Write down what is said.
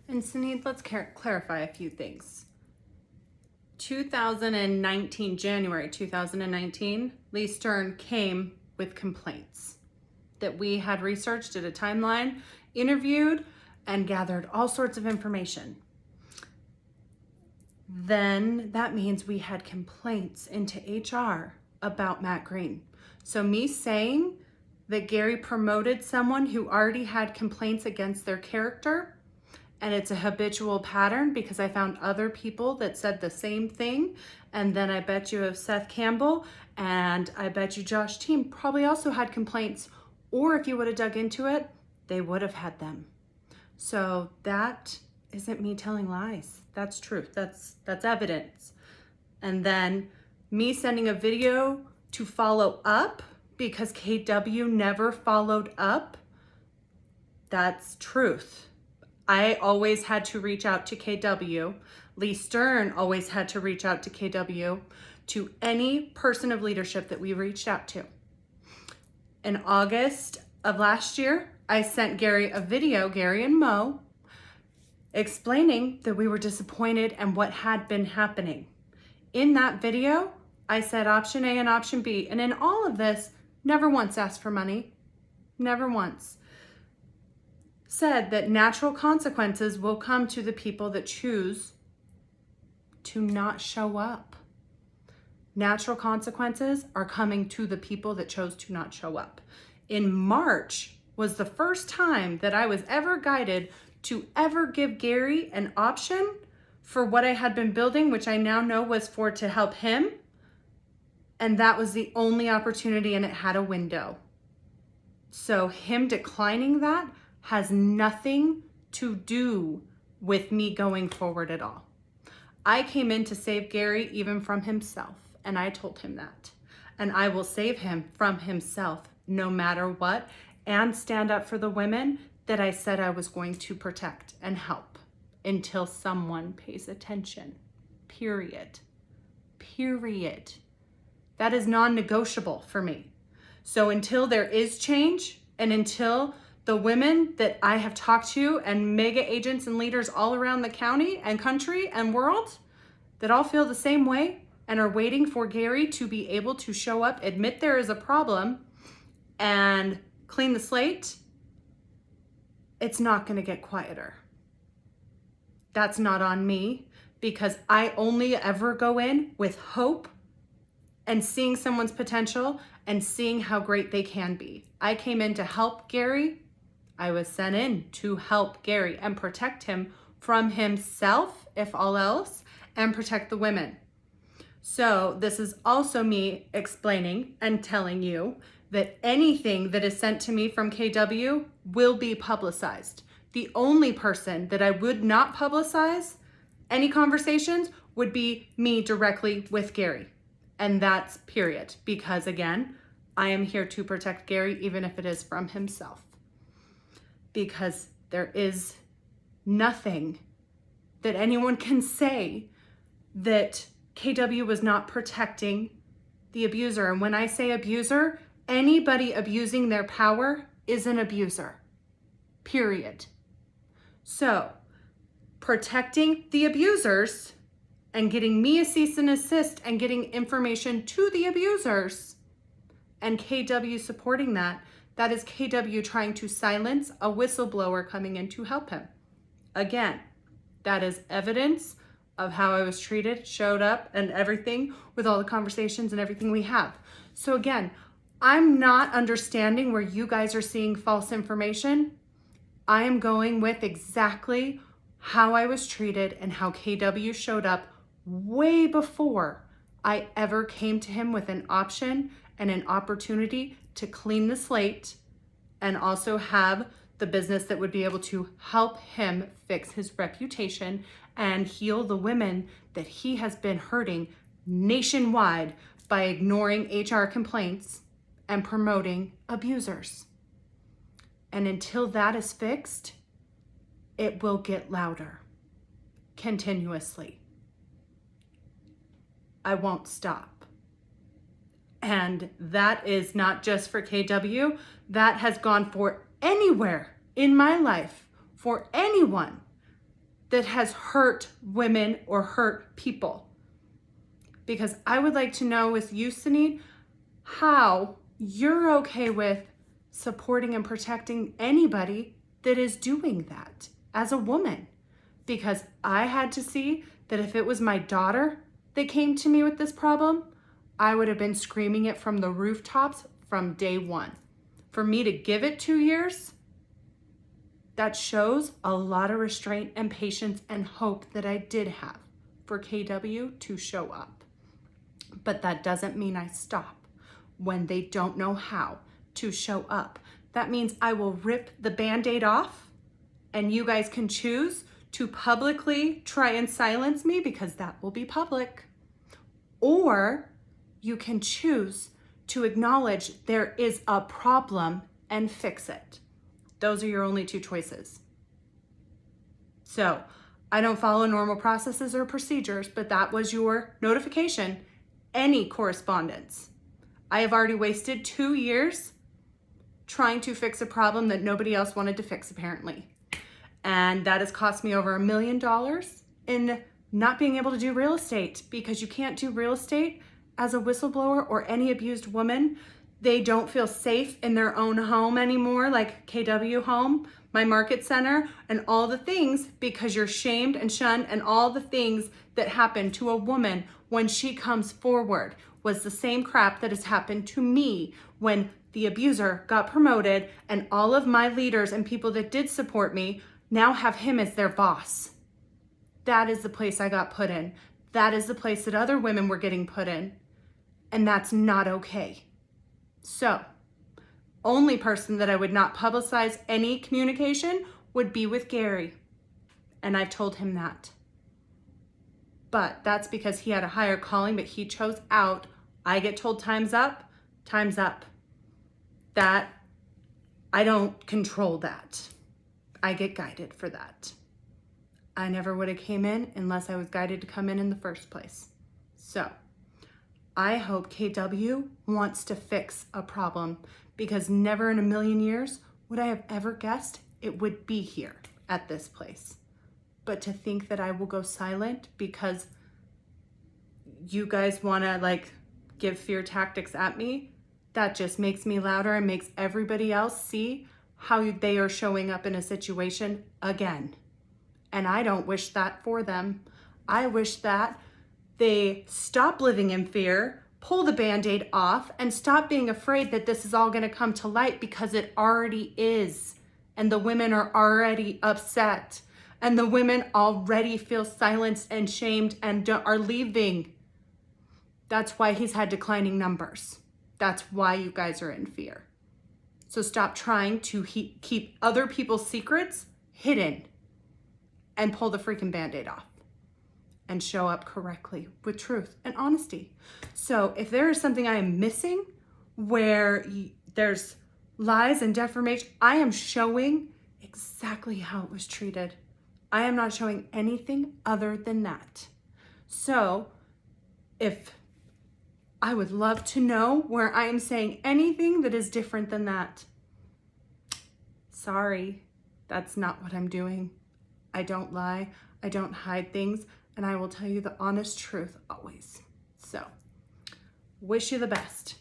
And Sinead, let's clarify a few things. 2019, January 2019, Lee Stern came with complaints that we had researched, did a timeline, interviewed, and gathered all sorts of information. Then that means we had complaints into HR about Matt Green. So me saying that Gary promoted someone who already had complaints against their character, and it's a habitual pattern because I found other people that said the same thing. And then I bet you of Seth Campbell, and I bet you Josh Team probably also had complaints, or if you would have dug into it, they would have had them. So that isn't me telling lies. That's truth. That's evidence. And then me sending a video to follow up because KW never followed up. That's truth. I always had to reach out to KW. Lee Stern always had to reach out to KW, to any person of leadership that we reached out to. In August of last year, I sent Gary a video, Gary and Mo, explaining that we were disappointed and what had been happening. In that video, I said option A and option B. And in all of this, never once asked for money. Never once. Said that natural consequences will come to the people that choose to not show up. Natural consequences are coming to the people that chose to not show up. In March was the first time that I was ever guided to ever give Gary an option for what I had been building, which I now know was for to help him. And that was the only opportunity, and it had a window. So him declining that has nothing to do with me going forward at all. I came in to save Gary even from himself, and I told him that. And I will save him from himself no matter what, and stand up for the women that I said I was going to protect and help until someone pays attention. Period. Period. That is non-negotiable for me. So until there is change, and until the women that I have talked to and mega agents and leaders all around the county and country and world that all feel the same way and are waiting for Gary to be able to show up, admit there is a problem, and clean the slate, it's not going to get quieter. That's not on me, because I only ever go in with hope and seeing someone's potential and seeing how great they can be. I came in to help Gary. I was sent in to help Gary and protect him from himself, if all else, and protect the women. So this is also me explaining and telling you that anything that is sent to me from KW will be publicized. The only person that I would not publicize any conversations would be me directly with Gary. And that's period. Because again, I am here to protect Gary, even if it is from himself. Because there is nothing that anyone can say that KW was not protecting the abuser. And when I say abuser, anybody abusing their power is an abuser. Period. So, protecting the abusers and getting me a cease and assist and getting information to the abusers and KW supporting that, that is KW trying to silence a whistleblower coming in to help him. Again, that is evidence of how I was treated, showed up, and everything with all the conversations and everything we have. So again, I'm not understanding where you guys are seeing false information. I am going with exactly how I was treated and how KW showed up way before I ever came to him with an option and an opportunity to clean the slate and also have the business that would be able to help him fix his reputation and heal the women that he has been hurting nationwide by ignoring HR complaints and promoting abusers. And until that is fixed, it will get louder continuously. I won't stop. And that is not just for KW, that has gone for anywhere in my life, for anyone that has hurt women or hurt people. Because I would like to know with you, Sunit, how you're okay with supporting and protecting anybody that is doing that as a woman. Because I had to see that if it was my daughter that came to me with this problem, I would have been screaming it from the rooftops from day one. For me to give it 2 years, that shows a lot of restraint and patience and hope that I did have for KW to show up. But that doesn't mean I stop when they don't know how to show up. That means I will rip the Band-Aid off, and you guys can choose to publicly try and silence me, because that will be public. Or you can choose to acknowledge there is a problem and fix it. Those are your only two choices. So I don't follow normal processes or procedures, but that was your notification. Any correspondence. I have already wasted 2 years trying to fix a problem that nobody else wanted to fix, apparently. And that has cost me over $1 million in not being able to do real estate, because you can't do real estate as a whistleblower or any abused woman. They don't feel safe in their own home anymore, like KW Home, my market center, and all the things, because you're shamed and shunned, and all the things that happen to a woman when she comes forward was the same crap that has happened to me when the abuser got promoted, and all of my leaders and people that did support me now have him as their boss. That is the place I got put in. That is the place that other women were getting put in. And that's not okay. So, only person that I would not publicize any communication would be with Gary. And I've told him that. But that's because he had a higher calling, but he chose out. I get told time's up, time's up. That, I don't control that. I get guided for that. I never would have came in unless I was guided to come in the first place. So, I hope KW wants to fix a problem, because never in a million years would I have ever guessed it would be here at this place. But to think that I will go silent because you guys want to give fear tactics at me, that just makes me louder and makes everybody else see how they are showing up in a situation again. And I don't wish that for them. I wish that they stop living in fear, pull the Band-Aid off, and stop being afraid that this is all going to come to light, because it already is. And the women are already upset. And the women already feel silenced and shamed and are leaving. That's why he's had declining numbers. That's why you guys are in fear. So stop trying to keep other people's secrets hidden and pull the freaking Band-Aid off and show up correctly with truth and honesty. So if there is something I am missing where there's lies and defamation, I am showing exactly how it was treated. I am not showing anything other than that. So if I would love to know where I am saying anything that is different than that. Sorry, that's not what I'm doing. I don't lie, I don't hide things, and I will tell you the honest truth always. So, wish you the best.